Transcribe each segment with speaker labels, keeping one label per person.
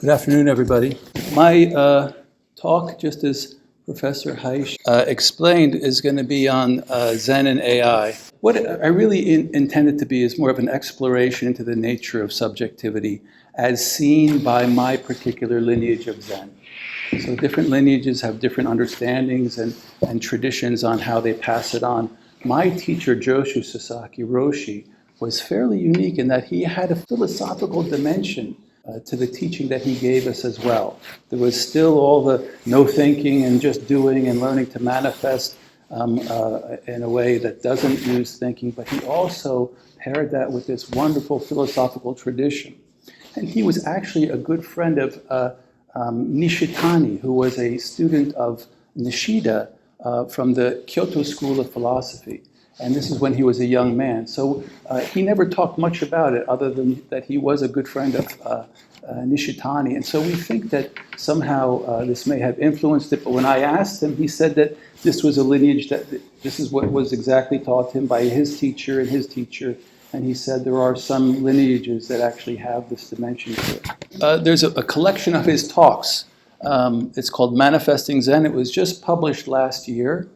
Speaker 1: Good afternoon, everybody. My talk, just as Professor Heisch explained, is going to be on Zen and AI. What I really intended to be is more of an exploration into the nature of subjectivity as seen by my particular lineage of Zen. So different lineages have different understandings and traditions on how they pass it on. My teacher, Joshu Sasaki Roshi, was fairly unique in that he had a philosophical dimension to the teaching that he gave us as well. There was still all the no thinking and just doing and learning to manifest in a way that doesn't use thinking, but he also paired that with this wonderful philosophical tradition. And he was actually a good friend of Nishitani, who was a student of Nishida from the Kyoto School of Philosophy. And this is when he was a young man. So he never talked much about it other than that he was a good friend of Nishitani. And so we think that somehow this may have influenced it. But when I asked him, he said that this was a lineage, that this is what was exactly taught him by his teacher and his teacher. And he said there are some lineages that actually have this dimension to it. There's a collection of his talks. It's called Manifesting Zen. It was just published last year.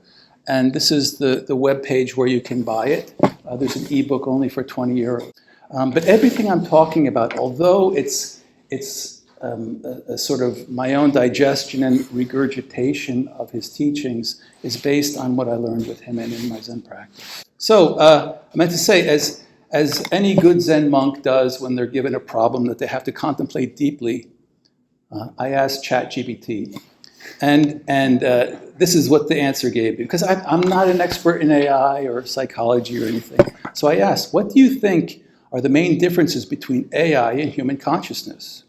Speaker 1: And this is the web page where you can buy it. There's an ebook only for 20 euros. But everything I'm talking about, although it's a sort of my own digestion and regurgitation of his teachings, is based on what I learned with him and in my Zen practice. So I meant to say, as any good Zen monk does when they're given a problem that they have to contemplate deeply, I asked ChatGPT. And this is what the answer gave me, because I'm not an expert in AI or psychology or anything. So I asked, what do you think are the main differences between AI and human consciousness?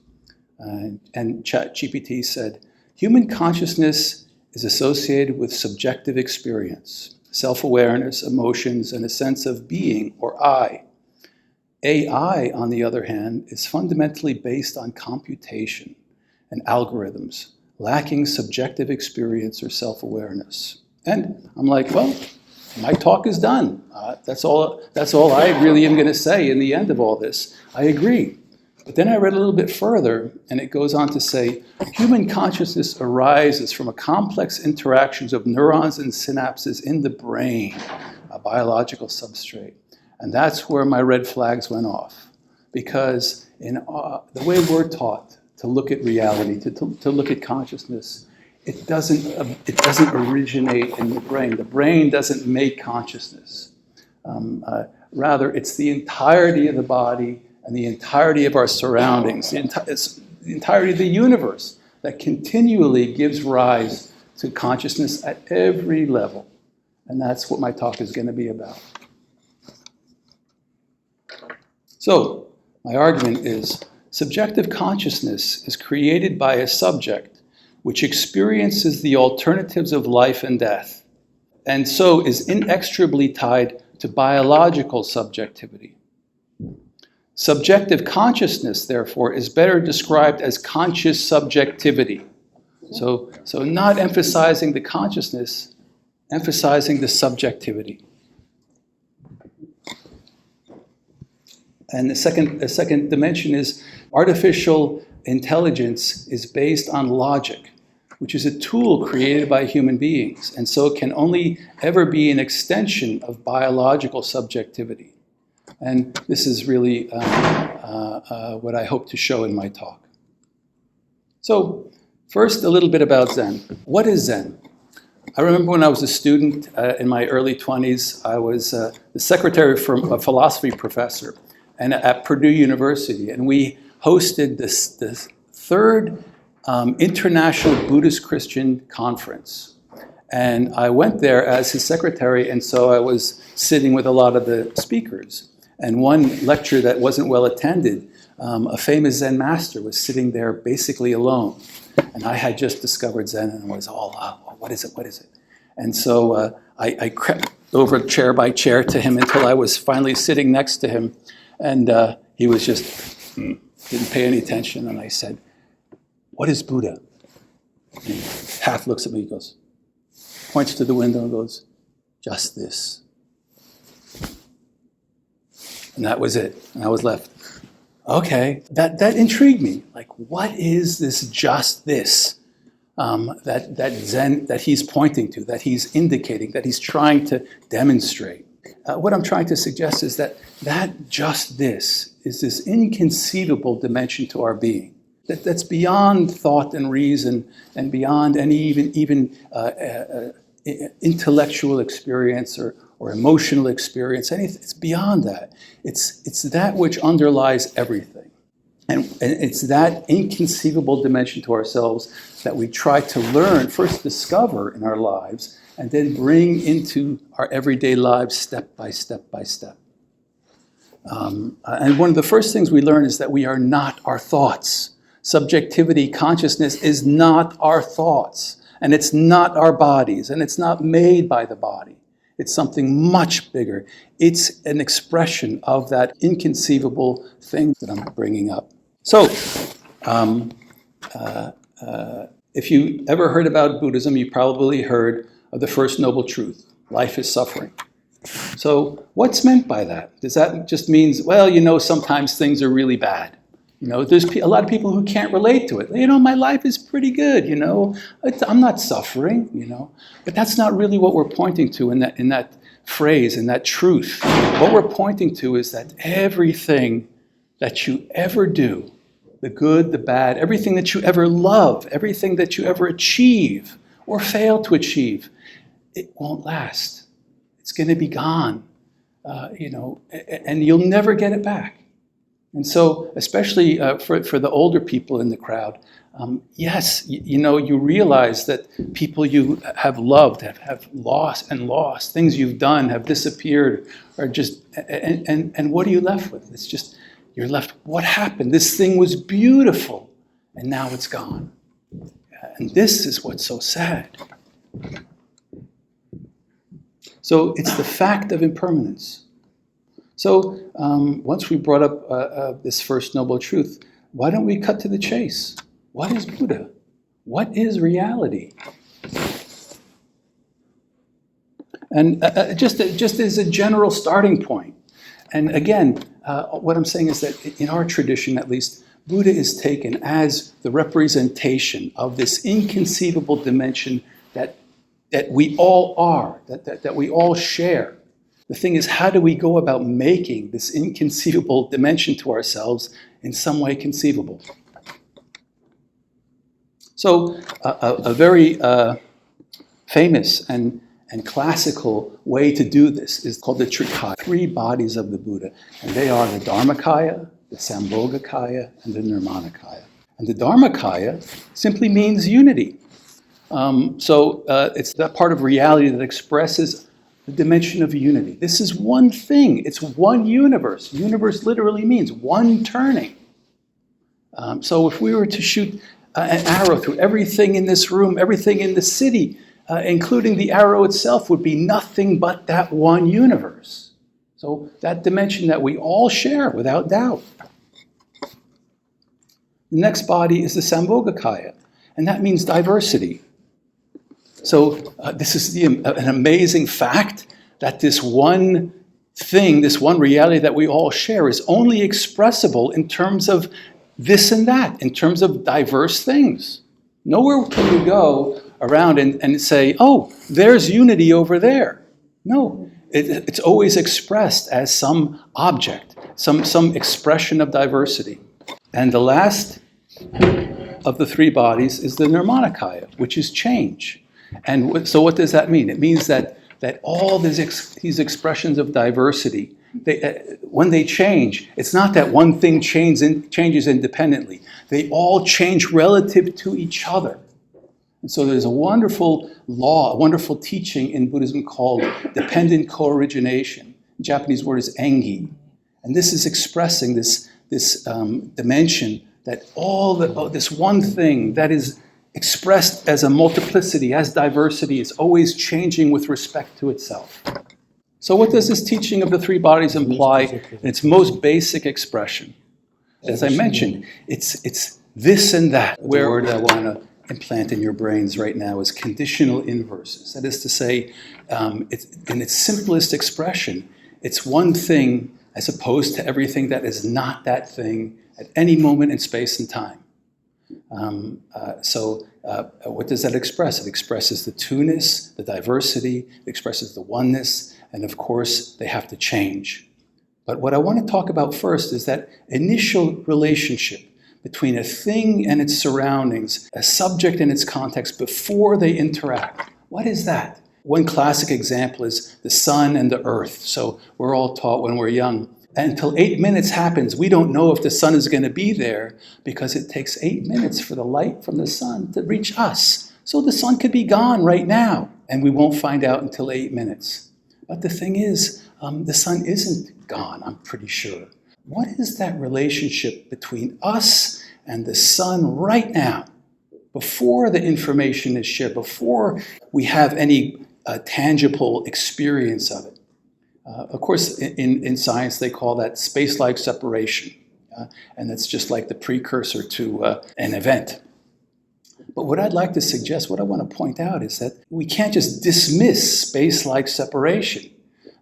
Speaker 1: And ChatGPT said, human consciousness is associated with subjective experience, self-awareness, emotions, and a sense of being or I. AI, on the other hand, is fundamentally based on computation and algorithms, lacking subjective experience or self-awareness. And I'm like, well, my talk is done. That's all I really am going to say in the end of all this. I agree. But then I read a little bit further, and it goes on to say, human consciousness arises from a complex interactions of neurons and synapses in the brain, a biological substrate. And that's where my red flags went off. Because in the way we're taught to look at reality, to look at consciousness, it doesn't originate in the brain. The brain doesn't make consciousness. Rather, it's the entirety of the body and the entirety of our surroundings, the entirety of the universe that continually gives rise to consciousness at every level. And that's what my talk is going to be about. So, my argument is, subjective consciousness is created by a subject which experiences the alternatives of life and death, and so is inextricably tied to biological subjectivity. Subjective consciousness, therefore, is better described as conscious subjectivity. So not emphasizing the consciousness, emphasizing the subjectivity. And the second dimension is artificial intelligence is based on logic, which is a tool created by human beings, and so it can only ever be an extension of biological subjectivity. And this is really what I hope to show in my talk. So first, a little bit about Zen. What is Zen? I remember when I was a student in my early 20s, I was the secretary for a philosophy professor and at Purdue University, and we hosted this third International Buddhist Christian Conference. And I went there as his secretary, and so I was sitting with a lot of the speakers. And one lecture that wasn't well attended, a famous Zen master was sitting there basically alone. And I had just discovered Zen and was all, oh, what is it? And so I crept over chair by chair to him until I was finally sitting next to him. And he was just, didn't pay any attention. And I said, what is Buddha? And he half looks at me, goes, points to the window and goes, just this. And that was it. And I was left. Okay, that intrigued me. Like, what is this just this? That Zen that he's pointing to, that he's indicating, that he's trying to demonstrate. What I'm trying to suggest is that just this is this inconceivable dimension to our being, that's beyond thought and reason and beyond any even intellectual experience or emotional experience. It's beyond that. It's that which underlies everything. And it's that inconceivable dimension to ourselves that we try to learn, first discover in our lives, and then bring into our everyday lives step by step by step. And one of the first things we learn is that we are not our thoughts. Subjectivity, consciousness is not our thoughts, and it's not our bodies, and it's not made by the body. It's something much bigger. It's an expression of that inconceivable thing that I'm bringing up. So, if you ever heard about Buddhism, you probably heard of the first noble truth: life is suffering. So, what's meant by that? Does that just mean, well, sometimes things are really bad? There's a lot of people who can't relate to it. My life is pretty good. I'm not suffering. But that's not really what we're pointing to in that phrase, in that truth. What we're pointing to is that everything that you ever do, the good, the bad, everything that you ever love, everything that you ever achieve or fail to achieve, it won't last. It's going to be gone, and you'll never get it back. And so, especially for the older people in the crowd, yes, you realize that people you have loved have lost, things you've done have disappeared, or just, and what are you left with? It's just, you're left, what happened? This thing was beautiful, and now it's gone. And this is what's so sad. So it's the fact of impermanence. So once we brought up this first noble truth, why don't we cut to the chase? What is Buddha? What is reality? And just as a general starting point, and again, what I'm saying is that in our tradition, at least, Buddha is taken as the representation of this inconceivable dimension that we all are, that we all share. The thing is, how do we go about making this inconceivable dimension to ourselves in some way conceivable? So a very famous and classical way to do this is called the Trikaya, 3 bodies of the Buddha. And they are the Dharmakaya, the Sambhogakaya, and the Nirmanakaya. And the Dharmakaya simply means unity. So it's that part of reality that expresses the dimension of unity. This is one thing. It's one universe. Universe literally means one turning. So if we were to shoot an arrow through everything in this room, everything in the city, including the arrow itself, would be nothing but that one universe. So that dimension that we all share without doubt. The next body is the Sambhogakaya, and that means diversity. So this is an amazing fact that this one thing, this one reality that we all share is only expressible in terms of this and that, in terms of diverse things. Nowhere can you go around and say, oh, there's unity over there. No, it's always expressed as some object, some expression of diversity. And the last of the 3 bodies is the Nirmanakaya, which is change. And so what does that mean? It means that all these expressions of diversity, when they change, it's not that one thing changes independently. They all change relative to each other. And so there's a wonderful law, a wonderful teaching in Buddhism called dependent co-origination. The Japanese word is engi. And this is expressing this dimension that this one thing that is expressed as a multiplicity, as diversity, is always changing with respect to itself. So what does this teaching of the 3 bodies imply in its most basic expression? As I mentioned, it's this and that. The word I want to implant in your brains right now is conditional inverses. That is to say, in its simplest expression, it's one thing as opposed to everything that is not that thing, at any moment in space and time. What does that express? It expresses the two-ness, the diversity, it expresses the oneness, and of course, they have to change. But what I want to talk about first is that initial relationship between a thing and its surroundings, a subject and its context, before they interact. What is that? One classic example is the sun and the earth. So we're all taught when we're young, until 8 minutes happens, we don't know if the sun is going to be there because it takes 8 minutes for the light from the sun to reach us. So the sun could be gone right now, and we won't find out until 8 minutes. But the thing is, the sun isn't gone, I'm pretty sure. What is that relationship between us and the sun right now, before the information is shared, before we have any tangible experience of it? Of course, in science, they call that space-like separation, and that's just like the precursor to an event. But what I'd like to suggest, what I want to point out is that we can't just dismiss space-like separation.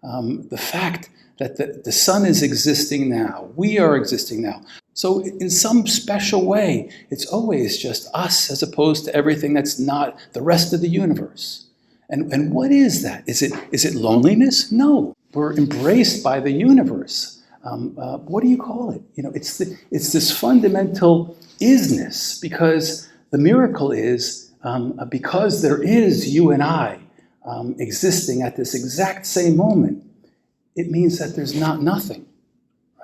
Speaker 1: The fact that the sun is existing now, we are existing now. So in some special way, it's always just us as opposed to everything that's not the rest of the universe. And what is that? Is it loneliness? No. We're embraced by the universe. What do you call it? It's this fundamental isness, because the miracle is because there is you and I existing at this exact same moment. It means that there's not nothing,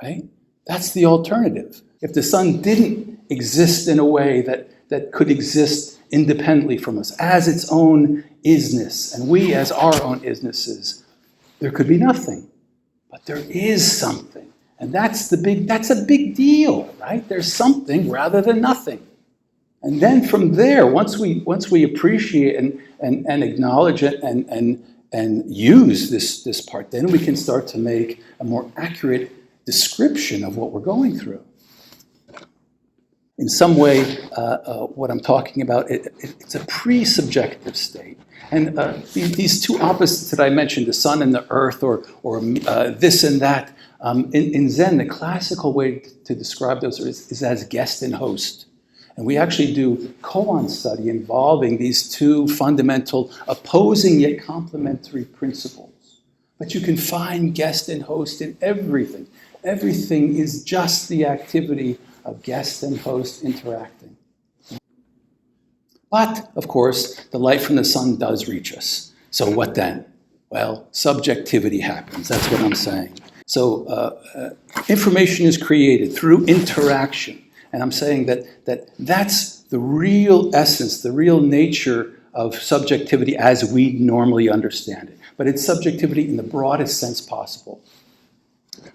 Speaker 1: right? That's the alternative. If the sun didn't exist in a way that could exist independently from us as its own isness, and we as our own isnesses, there could be nothing. But there is something. And that's a big deal, right? There's something rather than nothing. And then from there, once we appreciate and acknowledge it and use this part, then we can start to make a more accurate description of what we're going through. In some way, what I'm talking about, it's a pre-subjective state. And these two opposites that I mentioned, the sun and the earth, or this and that, in Zen, the classical way to describe those is as guest and host. And we actually do koan study involving these two fundamental, opposing yet complementary principles. But you can find guest and host in everything. Everything is just the activity of guest and host interacting. But, of course, the light from the sun does reach us. So what then? Well, subjectivity happens. That's what I'm saying. So information is created through interaction. And I'm saying that's the real essence, the real nature of subjectivity as we normally understand it. But it's subjectivity in the broadest sense possible.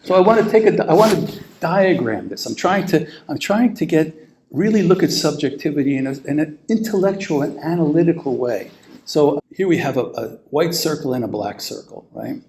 Speaker 1: So I want to diagram this. I'm trying to really look at subjectivity in an intellectual and analytical way. So here we have a white circle and a black circle, right?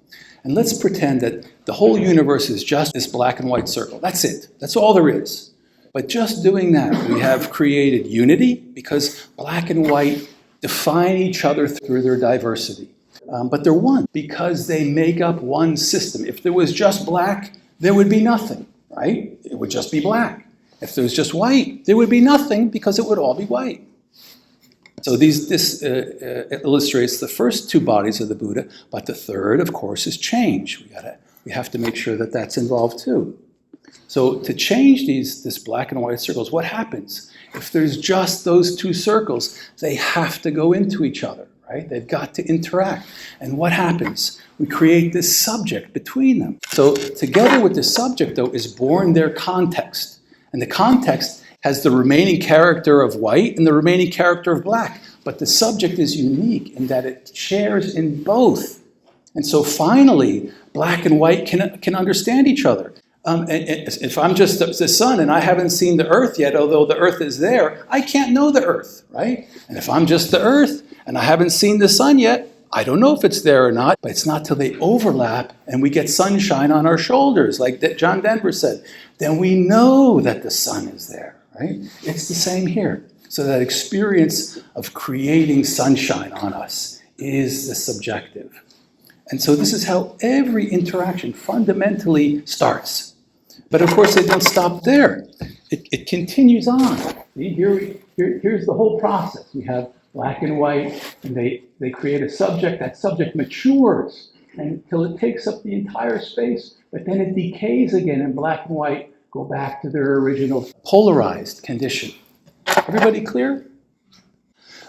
Speaker 1: And let's pretend that the whole universe is just this black and white circle. That's it. That's all there is. But just doing that, we have created unity because black and white define each other through their diversity. But they're one because they make up one system. If there was just black, there would be nothing, right? It would just be black. If there was just white, there would be nothing because it would all be white. So this illustrates the first two bodies of the Buddha, but the third, of course, is change. We have to make sure that that's involved too. So to change this black and white circles, what happens? If there's just those two circles, they have to go into each other, right? They've got to interact. And what happens? We create this subject between them. So together with the subject, though, is born their context. And the context has the remaining character of white and the remaining character of black. But the subject is unique in that it shares in both. And so finally, black and white can understand each other. And if I'm just the sun and I haven't seen the earth yet, although the earth is there, I can't know the earth, right? And if I'm just the earth and I haven't seen the sun yet, I don't know if it's there or not, but it's not till they overlap and we get sunshine on our shoulders, like John Denver said. Then we know that the sun is there, right? It's the same here. So that experience of creating sunshine on us is the subjective. And so this is how every interaction fundamentally starts. But of course, they don't stop there. it continues on. See, here's the whole process. We have black and white, and they create a subject. That subject matures until it takes up the entire space, but then it decays again, and black and white go back to their original polarized condition. Everybody clear?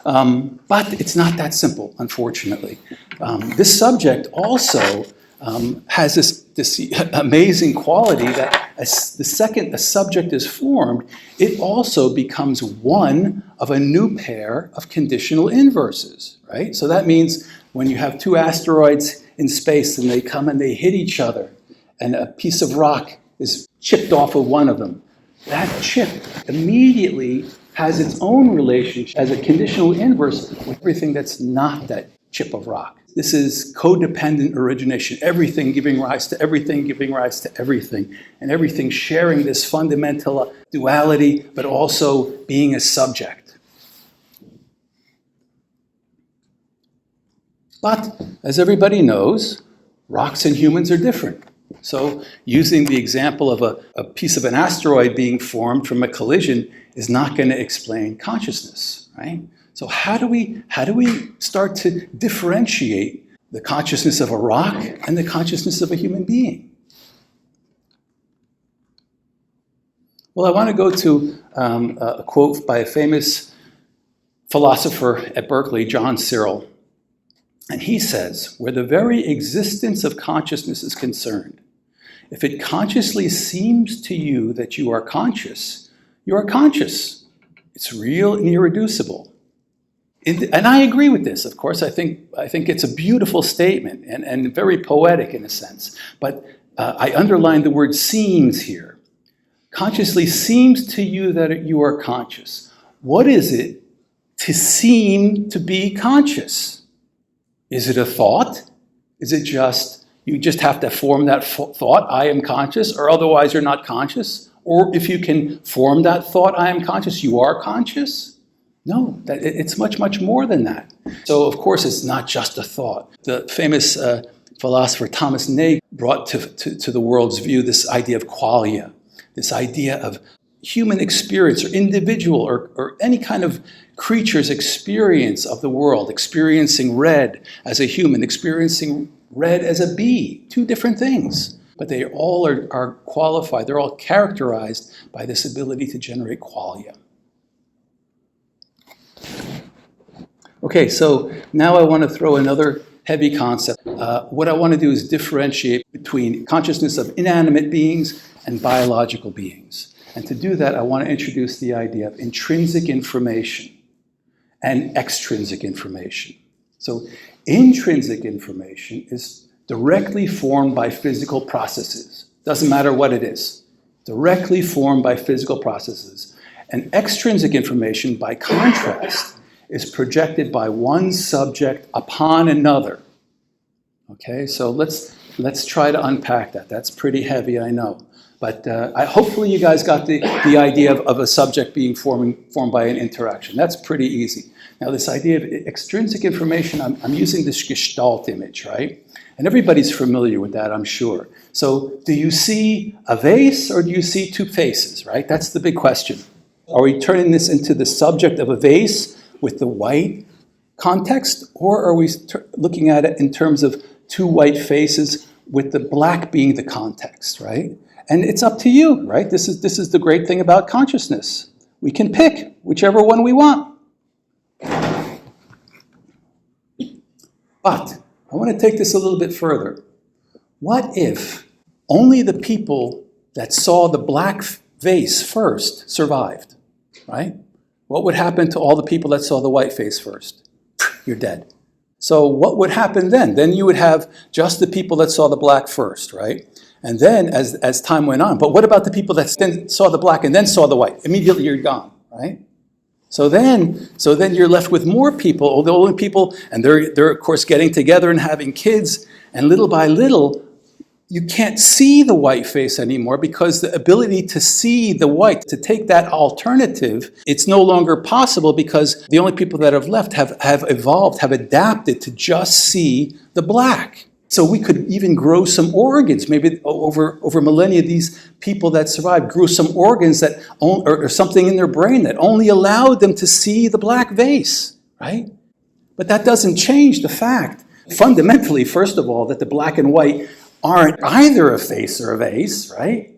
Speaker 1: But it's not that simple, unfortunately. This subject also has this amazing quality that the second a subject is formed, it also becomes one of a new pair of conditional inverses, right? So that means when you have two asteroids in space and they come and they hit each other, and a piece of rock is chipped off of one of them, that chip immediately has its own relationship as a conditional inverse with everything that's not that chip of rock. This is codependent origination, everything giving rise to everything, giving rise to everything, and everything sharing this fundamental duality, but also being a subject. But, as everybody knows, rocks and humans are different. So using the example of a piece of an asteroid being formed from a collision is not going to explain consciousness, right? So how do we start to differentiate the consciousness of a rock and the consciousness of a human being? Well, I want to go to a quote by a famous philosopher at Berkeley, John Searle. And he says, where the very existence of consciousness is concerned, if it consciously seems to you that you are conscious, you are conscious. It's real and irreducible. And I agree with this, of course. I think it's a beautiful statement and very poetic in a sense. But I underline the word seems here. Consciously seems to you that you are conscious. What is it to seem to be conscious? Is it a thought? Is it just, you just have to form that thought, I am conscious, or otherwise you're not conscious? Or if you can form that thought, I am conscious, you are conscious? No, it's much, much more than that. So of course it's not just a thought. The famous philosopher Thomas Nagel brought to the world's view this idea of qualia, this idea of human experience or individual or any kind of creature's experience of the world, experiencing red as a human, experiencing red as a bee, two different things. But they all are qualified, they're all characterized by this ability to generate qualia. Okay, so now I want to throw another heavy concept. What I want to do is differentiate between consciousness of inanimate beings and biological beings. And to do that, I want to introduce the idea of intrinsic information and extrinsic information. So intrinsic information is directly formed by physical processes. Doesn't matter what it is. Directly formed by physical processes. And extrinsic information, by contrast, is projected by one subject upon another. Okay, so let's try to unpack that. That's pretty heavy, I know. But hopefully you guys got the idea of a subject being formed by an interaction. That's pretty easy. Now this idea of extrinsic information, I'm using this Gestalt image, right? And everybody's familiar with that, I'm sure. So do you see a vase or do you see two faces, right? That's the big question. Are we turning this into the subject of a vase with the white context, or are we looking at it in terms of two white faces with the black being the context, right? And it's up to you, right? This is the great thing about consciousness. We can pick whichever one we want. But I want to take this a little bit further. What if only the people that saw the black vase first survived, right? What would happen to all the people that saw the white face first? You're dead. So what would happen then? Then you would have just the people that saw the black first, right? And then as time went on, but what about the people that then saw the black and then saw the white? Immediately you're gone, right? So then you're left with more people, the only people, and they're of course getting together and having kids, and little by little, you can't see the white face anymore because the ability to see the white, to take that alternative, it's no longer possible because the only people that have left have evolved, have adapted to just see the black. So we could even grow some organs. Maybe over millennia, these people that survived grew some organs that or something in their brain that only allowed them to see the black vase, right? But that doesn't change the fact, fundamentally, first of all, that the black and white aren't either a face or a vase, right?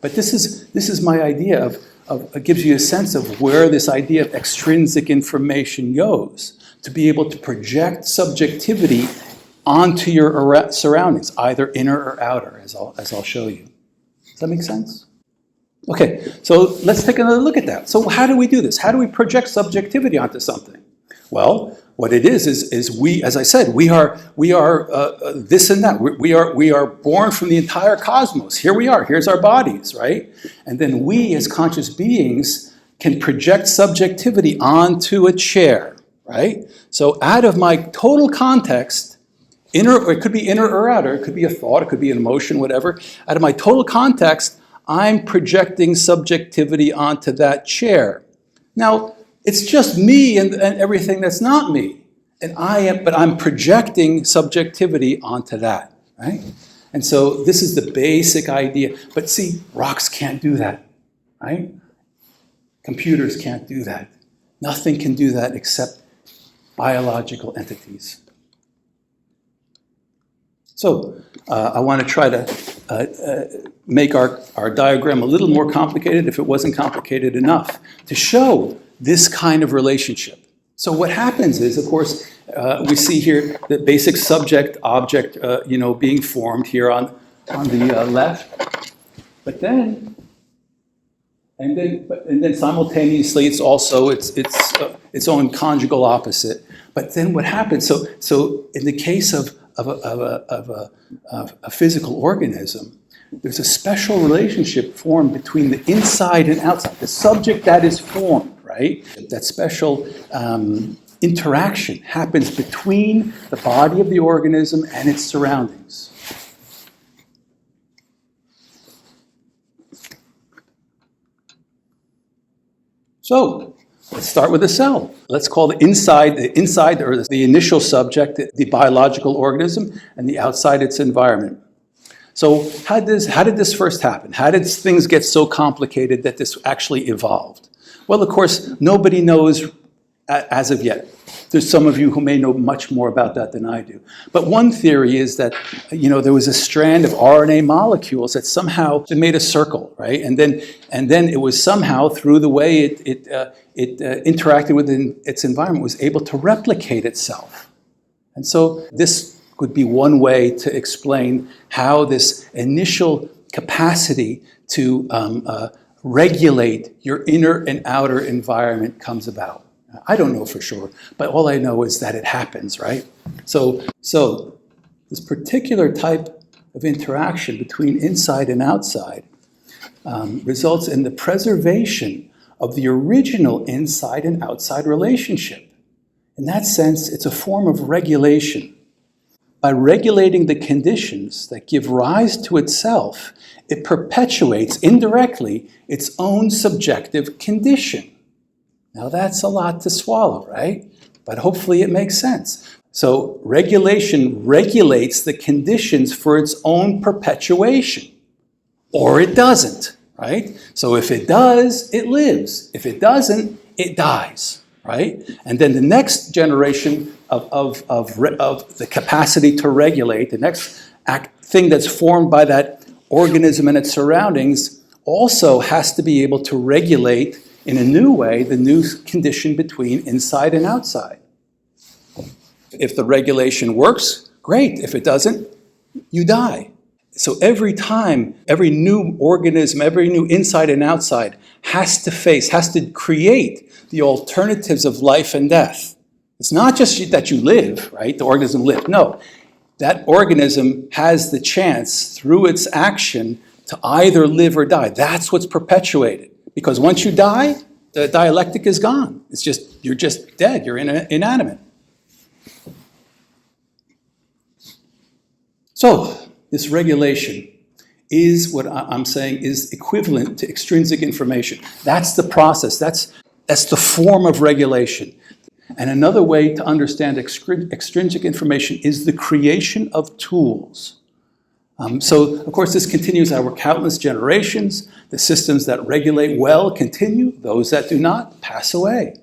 Speaker 1: But this is my idea of it gives you a sense of where this idea of extrinsic information goes, to be able to project subjectivity onto your surroundings, either inner or outer, as I'll show you. Does that make sense? Okay, so let's take another look at that. So how do we do this? How do we project subjectivity onto something? Well, what it is we, as I said, we are this and that. We are born from the entire cosmos. Here we are. Here's our bodies, right? And then we, as conscious beings, can project subjectivity onto a chair, right? So out of my total context, inner, or it could be inner or outer, it could be a thought, it could be an emotion, whatever. Out of my total context, I'm projecting subjectivity onto that chair. Now, it's just me and everything that's not me. But I'm projecting subjectivity onto that, right? And so this is the basic idea. But see, rocks can't do that, right? Computers can't do that. Nothing can do that except biological entities. So I want to try to make our diagram a little more complicated if it wasn't complicated enough, to show this kind of relationship. So what happens is, of course, we see here the basic subject-object, being formed here on the left. But then, and then simultaneously, it's also its own conjugal opposite. But then what happens? So in the case of a physical organism, there's a special relationship formed between the inside and outside, the subject that is formed, right? That special interaction happens between the body of the organism and its surroundings. So let's start with the cell. Let's call the inside, or the initial subject, the biological organism, and the outside its environment. So how did this first happen? How did things get so complicated that this actually evolved? Well, of course, nobody knows as of yet. There's some of you who may know much more about that than I do. But one theory is that, there was a strand of RNA molecules that somehow made a circle, right? And then it was somehow, through the way it interacted with its environment, was able to replicate itself. And so this could be one way to explain how this initial capacity to regulate your inner and outer environment comes about. I don't know for sure, but all I know is that it happens, right? So this particular type of interaction between inside and outside results in the preservation of the original inside and outside relationship. In that sense, it's a form of regulation. By regulating the conditions that give rise to itself, it perpetuates indirectly its own subjective condition. Now that's a lot to swallow, right? But hopefully it makes sense. So regulation regulates the conditions for its own perpetuation, or it doesn't, right? So if it does, it lives. If it doesn't, it dies, right? And then the next generation of the capacity to regulate, the next thing that's formed by that organism and its surroundings also has to be able to regulate in a new way the new condition between inside and outside. If the regulation works, great. If it doesn't, you die. So every time, every new organism, every new inside and outside has to create the alternatives of life and death. It's not just that you live, right? The organism lives. No, that organism has the chance through its action to either live or die. That's what's perpetuated. Because once you die, the dialectic is gone. You're just dead. You're inanimate. So this regulation is what I'm saying is equivalent to extrinsic information. That's the process. That's the form of regulation. And another way to understand extrinsic information is the creation of tools. So, of course, this continues over countless generations. The systems that regulate well continue. Those that do not pass away.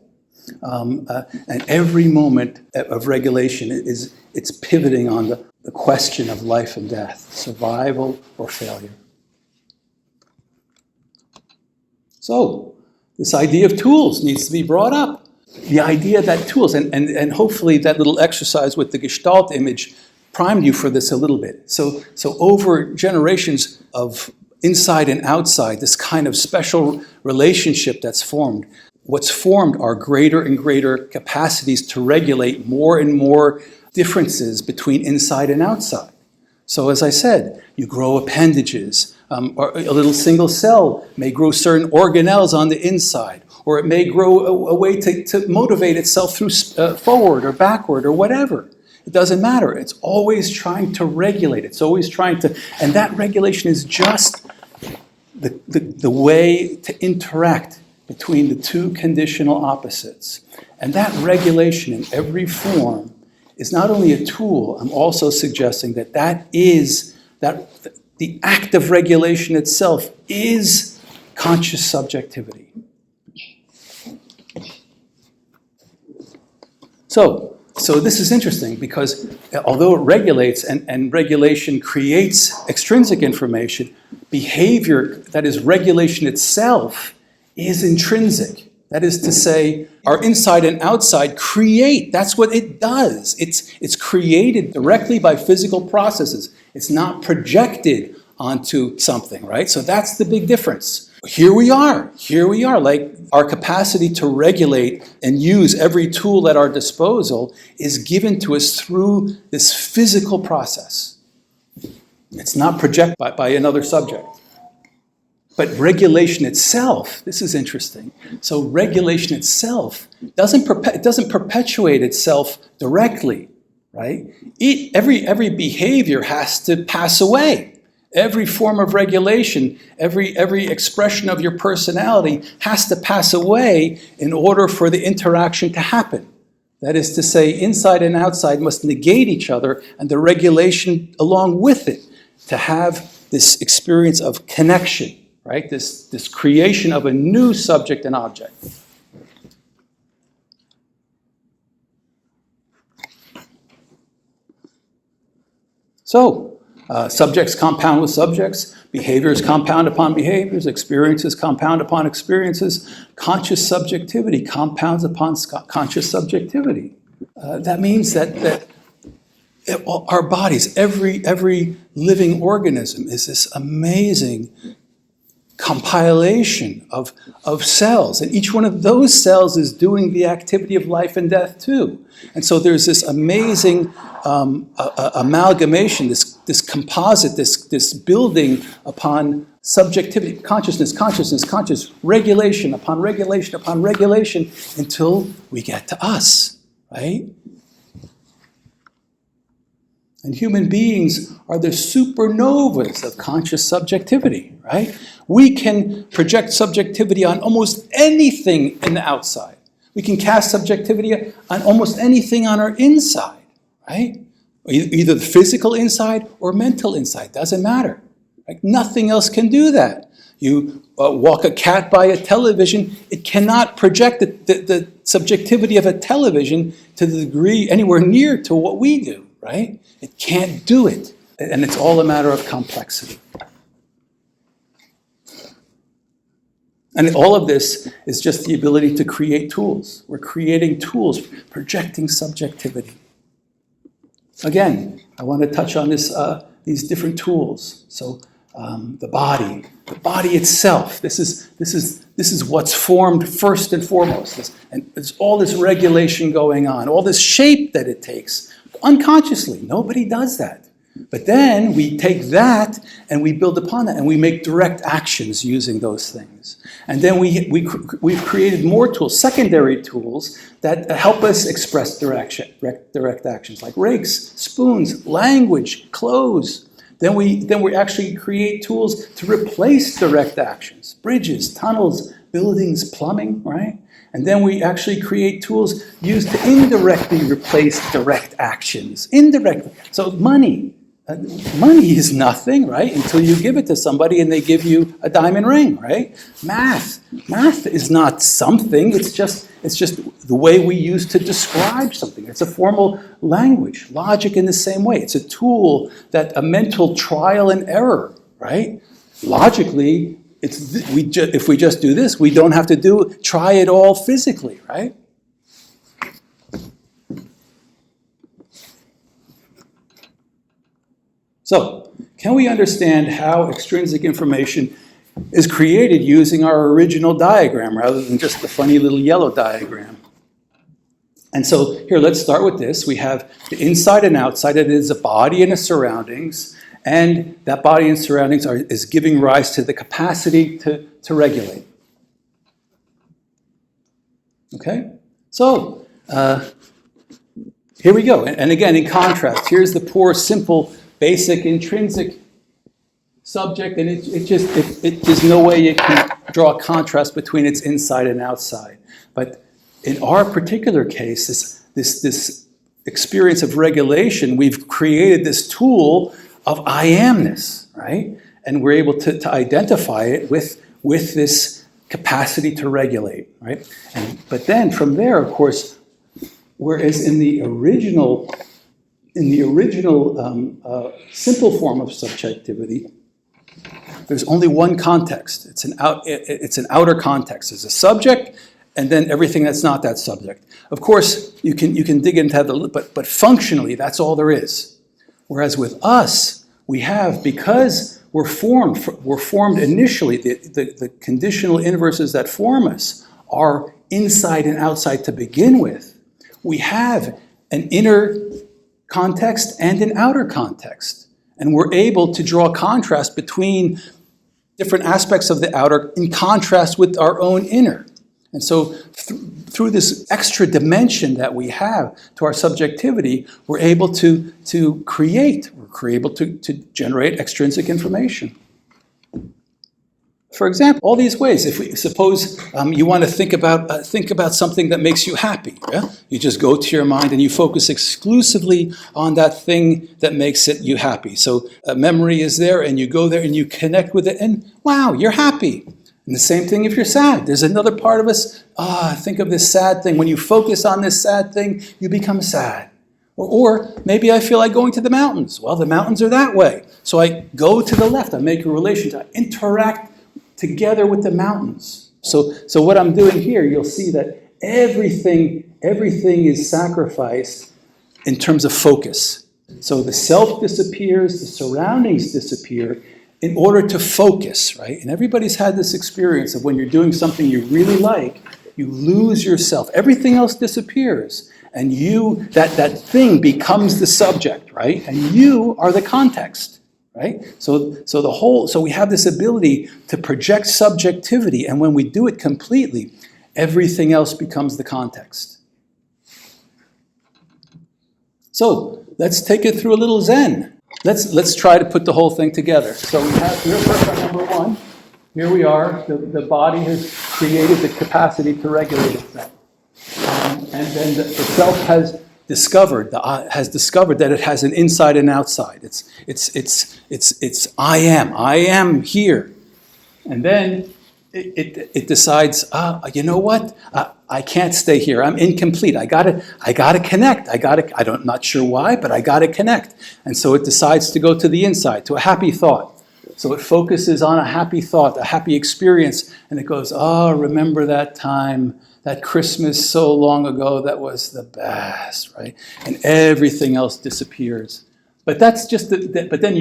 Speaker 1: And every moment of regulation it's pivoting on the question of life and death, survival or failure. So, this idea of tools needs to be brought up. The idea that tools, and hopefully that little exercise with the Gestalt image primed you for this a little bit. So over generations of inside and outside, this kind of special relationship that's formed, what's formed are greater and greater capacities to regulate more and more differences between inside and outside. So as I said, you grow appendages, or a little single cell may grow certain organelles on the inside, or it may grow a way to motivate itself through forward or backward or whatever. It doesn't matter. It's always trying to regulate. It's always trying to, and that regulation is just the way to interact between the two conditional opposites. And that regulation in every form is not only a tool, I'm also suggesting that the act of regulation itself is conscious subjectivity. So this is interesting because although it regulates and regulation creates extrinsic information, behavior, that is regulation itself, is intrinsic. That is to say, our inside and outside create. That's what it does. It's created directly by physical processes. It's not projected onto something, right? So that's the big difference. Here we are, like our capacity to regulate and use every tool at our disposal is given to us through this physical process. It's not projected by another subject. But regulation itself, this is interesting. So regulation itself doesn't perpetuate itself directly, right? Every behavior has to pass away. Every form of regulation, every expression of your personality has to pass away in order for the interaction to happen. That is to say, inside and outside must negate each other and the regulation along with it to have this experience of connection, right? This creation of a new subject and object. So, subjects compound with subjects, behaviors compound upon behaviors, experiences compound upon experiences, conscious subjectivity compounds upon conscious subjectivity. That means that our bodies, every living organism is this amazing compilation of cells, and each one of those cells is doing the activity of life and death too. And so there's this amazing amalgamation, this composite, this building upon subjectivity, conscious, regulation upon regulation upon regulation until we get to us, right? And human beings are the supernovas of conscious subjectivity, right? We can project subjectivity on almost anything in the outside. We can cast subjectivity on almost anything on our inside, right? Either the physical inside or mental inside, doesn't matter. Like nothing else can do that. You walk a cat by a television, it cannot project the subjectivity of a television to the degree anywhere near to what we do, right? It can't do it. And it's all a matter of complexity. And all of this is just the ability to create tools. We're creating tools, projecting subjectivity. Again, I want to touch on these different tools. So the body itself. This is what's formed first and foremost. And there's all this regulation going on, all this shape that it takes, unconsciously. Nobody does that. But then we take that and we build upon that and we make direct actions using those things. And then we've created more tools, secondary tools, that help us express direct actions, like rakes, spoons, language, clothes. Then we actually create tools to replace direct actions, bridges, tunnels, buildings, plumbing, right? And then we actually create tools used to indirectly replace direct actions. Indirectly. So money. Money is nothing, right? Until you give it to somebody and they give you a diamond ring, right? Math is not something. It's just the way we use to describe something. It's a formal language. Logic in the same way. It's a tool a mental trial and error, right? Logically, if we just do this, we don't have to try it all physically, right? So, can we understand how extrinsic information is created using our original diagram rather than just the funny little yellow diagram? And so here, let's start with this. We have the inside and outside. It is a body and a surroundings. And that body and surroundings is giving rise to the capacity to regulate. Okay? So, here we go. And again, in contrast, here's the poor, simple, basic, intrinsic subject. And there's no way you can draw a contrast between its inside and outside. But in our particular case, this experience of regulation, we've created this tool of I amness, right? And we're able to identify it with this capacity to regulate, right? But then from there, of course, whereas in the original simple form of subjectivity, there's only one context. It's an outer context. There's a subject, and then everything that's not that subject. Of course, you can dig into that, but functionally, that's all there is. Whereas with us, we have, because we're formed initially, the conditional inverses that form us are inside and outside to begin with. We have an inner context and an outer context. And we're able to draw a contrast between different aspects of the outer in contrast with our own inner. And so through this extra dimension that we have to our subjectivity, we're able to create, we're able to generate extrinsic information. For example, all these ways, if we suppose you want to think about something that makes you happy, yeah? You just go to your mind and you focus exclusively on that thing that makes you happy. So a memory is there and you go there and you connect with it and wow, you're happy. And the same thing if you're sad. There's another part of us, think of this sad thing. When you focus on this sad thing, you become sad. Or maybe I feel like going to the mountains. Well, the mountains are that way. So I go to the left. I make a relation. I interact together with the mountains. So what I'm doing here, you'll see that everything is sacrificed in terms of focus. So the self disappears, the surroundings disappear, in order to focus, right? And everybody's had this experience of when you're doing something you really like, you lose yourself. Everything else disappears. And that thing becomes the subject, right? And you are the context, right? So we have this ability to project subjectivity, and when we do it completely, everything else becomes the context. So let's take it through a little Zen. Let's try to put the whole thing together. So we have here for number one. Here we are. The body has created the capacity to regulate itself, and then the self has discovered that it has an inside and outside. It's I am here, and then it decides. You know what? I can't stay here. I'm incomplete. I gotta connect. I'm not sure why, but I gotta connect. And so it decides to go to the inside, to a happy thought. So it focuses on a happy thought, a happy experience, and it goes, remember that time, that Christmas so long ago, that was the best, right? And everything else disappears. But that's just but then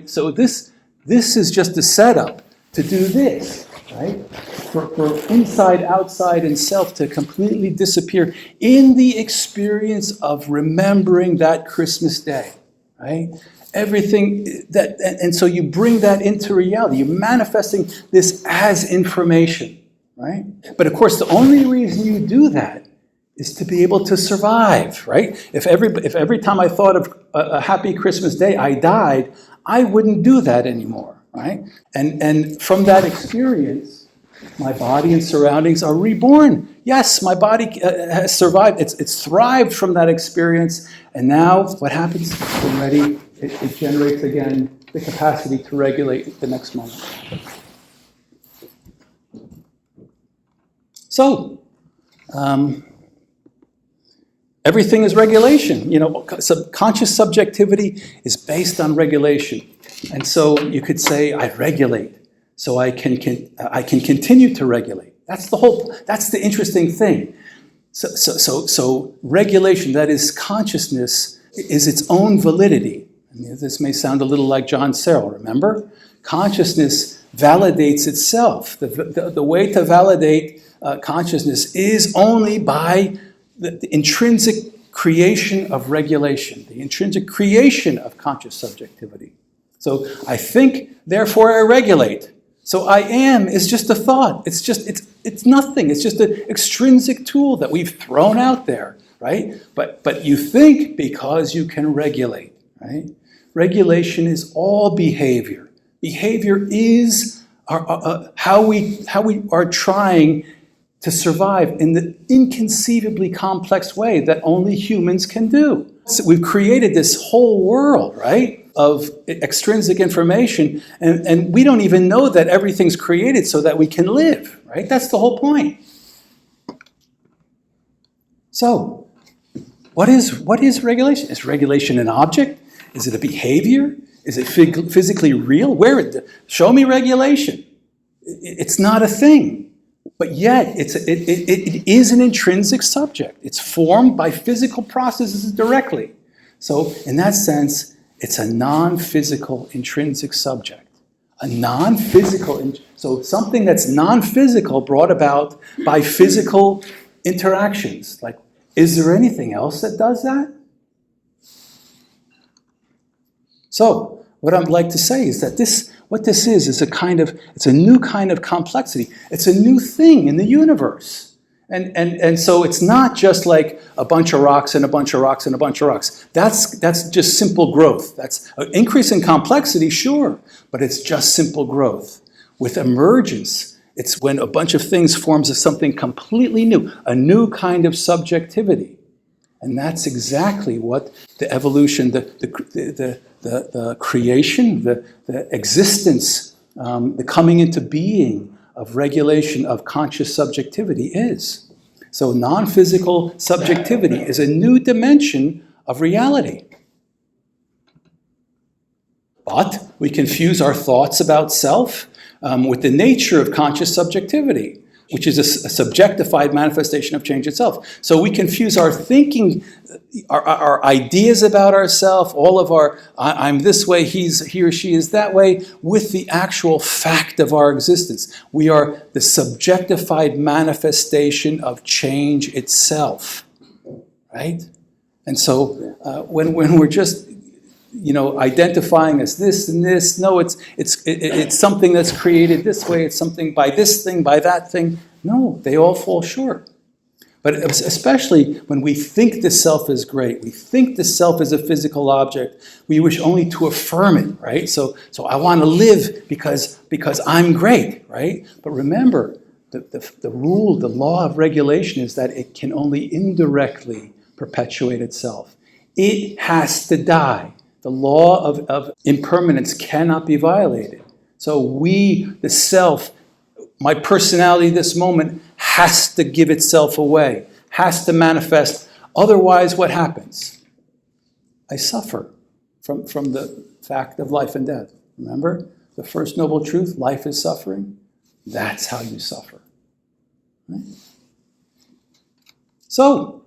Speaker 1: so this is just a setup to do this, right? For inside, outside, and self to completely disappear in the experience of remembering that Christmas day, right? Everything and so you bring that into reality. You're manifesting this as information, right? But of course, the only reason you do that is to be able to survive, right? If every time I thought of a happy Christmas day, I died, I wouldn't do that anymore, right? And from that experience, My body and surroundings are reborn. Yes, my body has survived. It's thrived from that experience. And now what happens? When ready, it generates again the capacity to regulate the next moment. So, everything is regulation. Conscious subjectivity is based on regulation. And so you could say, I regulate, so I can continue to regulate. That's the interesting thing. So regulation, that is consciousness, is its own validity. This may sound a little like John Searle, remember? Consciousness validates itself. The way to validate consciousness is only by the intrinsic creation of regulation, the intrinsic creation of conscious subjectivity. So I think, therefore I regulate. So I am is just a thought. It's nothing. It's just an extrinsic tool that we've thrown out there, right? But you think because you can regulate, right? Regulation is all behavior. Behavior is how we are trying to survive in the inconceivably complex way that only humans can do. So we've created this whole world, right, of extrinsic information, and we don't even know that everything's created so that we can live, right? That's the whole point. So, what is regulation? Is regulation an object? Is it a behavior? Is it physically real? Show me regulation. It's not a thing. But yet, it is an intrinsic subject. It's formed by physical processes directly. So, in that sense, it's a non-physical intrinsic subject. So something that's non-physical brought about by physical interactions. Like, is there anything else that does that? So, what I'd like to say is that what this is it's a new kind of complexity. It's a new thing in the universe. And so it's not just like a bunch of rocks and a bunch of rocks and a bunch of rocks. That's just simple growth. That's an increase in complexity, sure, but it's just simple growth. With emergence, it's when a bunch of things forms something completely new, a new kind of subjectivity. And that's exactly what the evolution, the creation, the existence, the coming into being of regulation of conscious subjectivity is. So non-physical subjectivity is a new dimension of reality. But we confuse our thoughts about self with the nature of conscious subjectivity, which is a subjectified manifestation of change itself. So we confuse our thinking, our ideas about ourselves, all of our, I'm this way, he or she is that way, with the actual fact of our existence. We are the subjectified manifestation of change itself, right? And so when we're just, identifying as this and this. No, it's something that's created this way. It's something by this thing, by that thing. No, they all fall short. But especially when we think the self is great, we think the self is a physical object, we wish only to affirm it, right? So I want to live because I'm great, right? But remember, the rule, the law of regulation is that it can only indirectly perpetuate itself. It has to die. The law of impermanence cannot be violated. So we, the self, my personality this moment, has to give itself away, has to manifest. Otherwise, what happens? I suffer from the fact of life and death. Remember, the first noble truth, life is suffering. That's how you suffer. Right? So,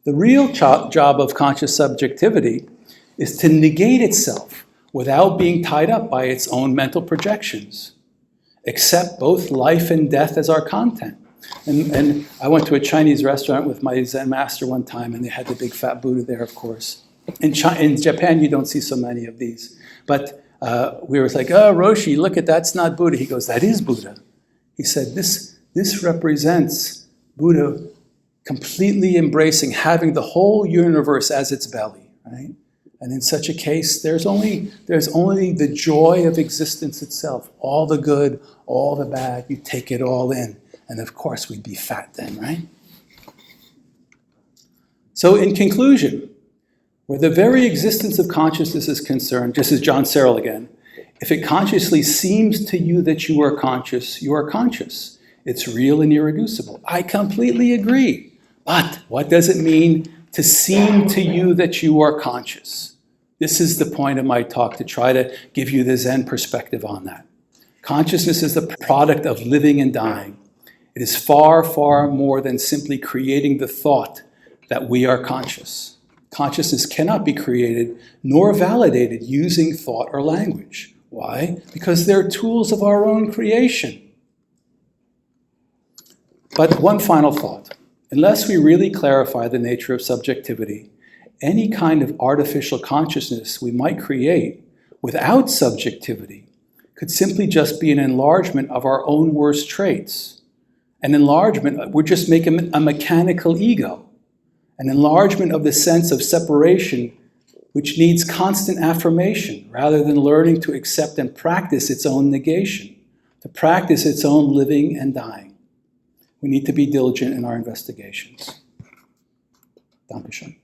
Speaker 1: the real job of conscious subjectivity is to negate itself without being tied up by its own mental projections. Accept both life and death as our content. And I went to a Chinese restaurant with my Zen master one time, and they had the big fat Buddha there, of course. In Japan, you don't see so many of these. But we were like, oh, Roshi, look at that's not Buddha. He goes, that is Buddha. He said, this represents Buddha completely embracing, having the whole universe as its belly, right? And in such a case, there's only the joy of existence itself. All the good, all the bad, you take it all in. And of course, we'd be fat then, right? So in conclusion, where the very existence of consciousness is concerned, just as John Searle again, if it consciously seems to you that you are conscious, you are conscious. It's real and irreducible. I completely agree. But what does it mean to seem to you that you are conscious? This is the point of my talk, to try to give you the Zen perspective on that. Consciousness is the product of living and dying. It is far, far more than simply creating the thought that we are conscious. Consciousness cannot be created nor validated using thought or language. Why? Because they're tools of our own creation. But one final thought. Unless we really clarify the nature of subjectivity, any kind of artificial consciousness we might create without subjectivity could simply just be an enlargement of our own worst traits. An enlargement, we're just making a mechanical ego. An enlargement of the sense of separation, which needs constant affirmation rather than learning to accept and practice its own negation, to practice its own living and dying. We need to be diligent in our investigations. Danke schön.